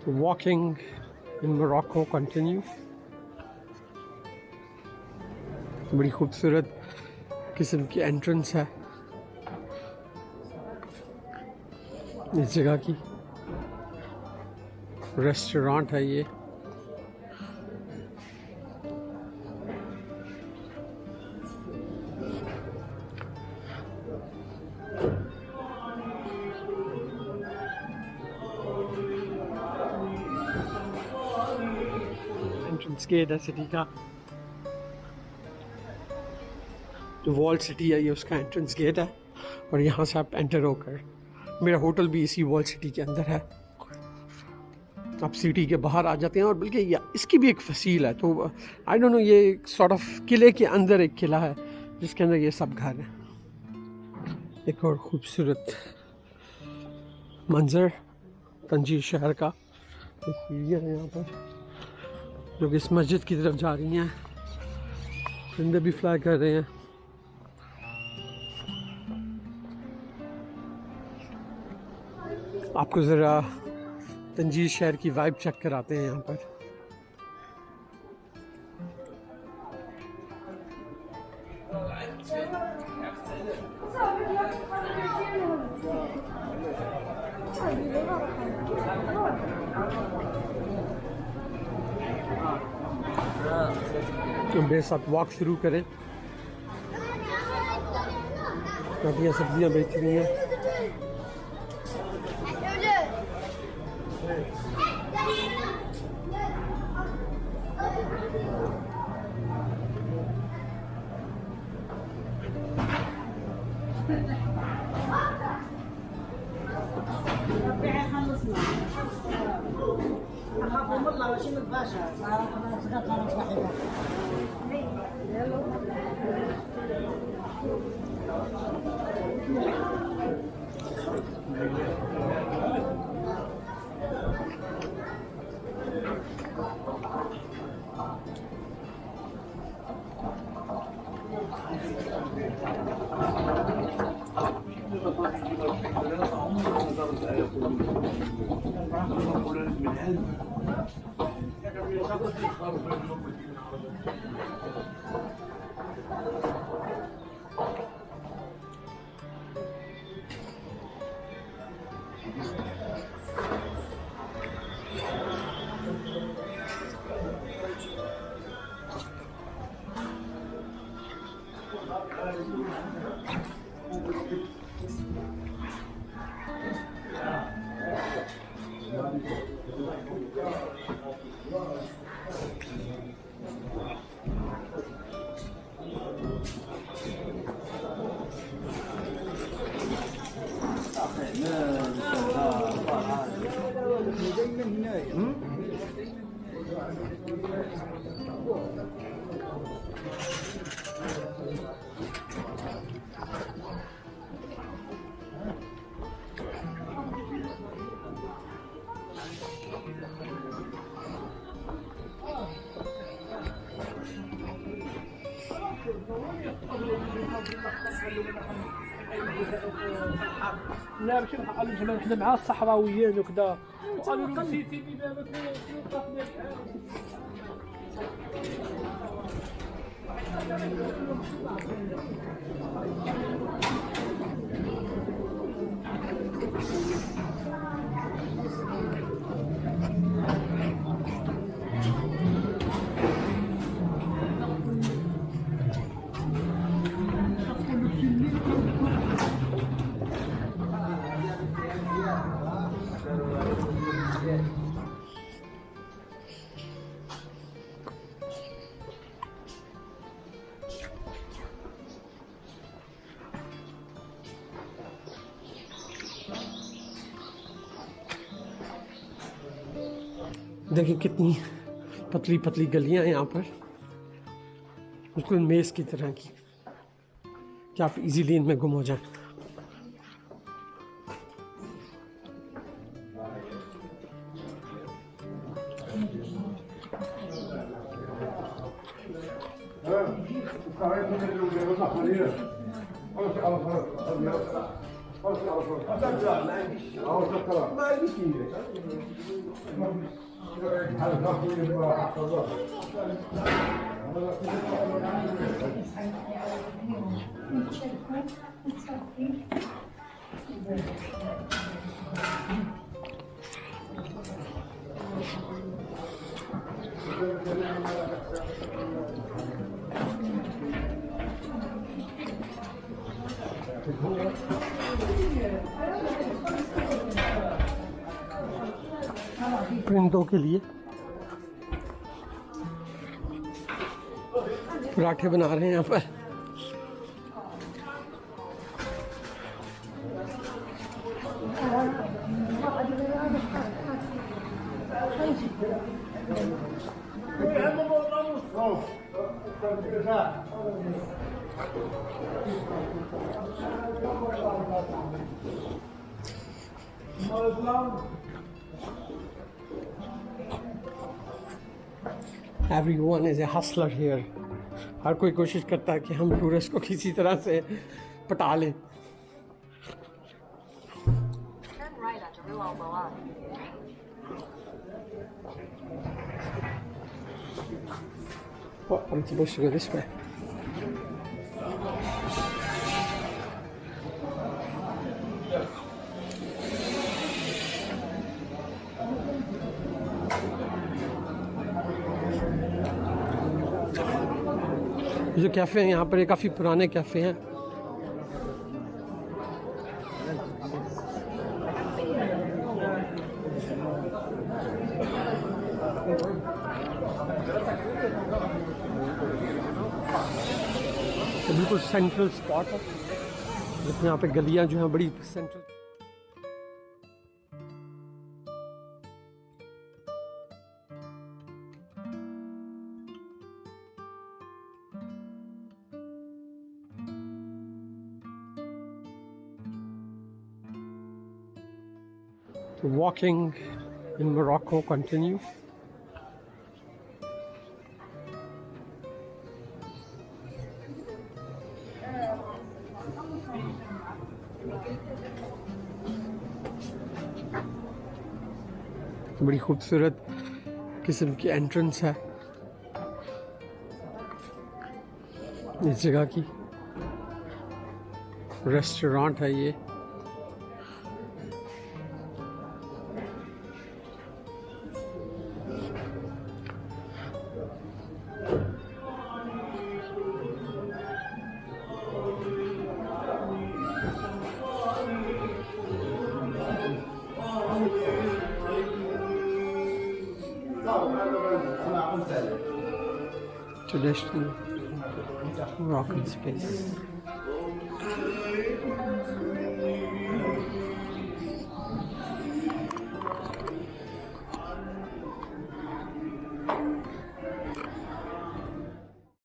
Walking in Morocco continues. बड़ी खूबसूरत किस्म की एंट्रेंस है इस जगह की। रेस्टोरेंट है ये। एंट्रेंस गेट है सिटी का। जो वॉल सिटी है ये उसका एंट्रेंस गेट है और यहाँ से आप एंटर होकर, मेरा होटल भी इसी वॉल सिटी के अंदर है। आप सिटी के बाहर आ जाते हैं और बल्कि इसकी भी एक फसील है। तो आई डोंट नो, ये सॉर्ट ऑफ किले के अंदर एक किला है जिसके अंदर ये सब घर हैं। एक और खूबसूरत मंजर तंजीर शहर का। एक सीढ़ियाँ हैं यहाँ पर जो कि इस मस्जिद की तरफ जा रही हैं। परिंदे भी फ्लाई कर रहे हैं। आपको ज़रा तंजीर शहर की वाइब चेक कराते हैं यहाँ पर। तो मेरे साथ वॉक शुरू करें। काफ़ी सब्जियाँ बेच रही हैं। لا ماشي قالوا حنا مع الصحراويين وكذا وقالوا له نسيتي بابك देखिए कितनी पतली पतली गलियां हैं यहाँ पर, बिल्कुल मेज़ की तरह की, कि आप इजीली इनमें गुम हो जाएं। परिंदों के लिए पराठे बना रहे हैं यहाँ पर। Everyone is a hustler here. हर कोई कोशिश करता है कि हम टूरिस्ट को किसी तरह से पटा लें। Oh, I'm supposed to go this way. जो कैफ़े हैं यहाँ पर, ये काफ़ी पुराने कैफ़े हैं। तो बिल्कुल सेंट्रल स्पॉट है, जिसमें यहाँ पे गलियाँ जो हैं बड़ी central. The walking in Morocco continues. बड़ी खूबसूरत किस्म की एंट्रेंस है इस जगह की। रेस्टोरेंट है ये। Traditional Moroccan space.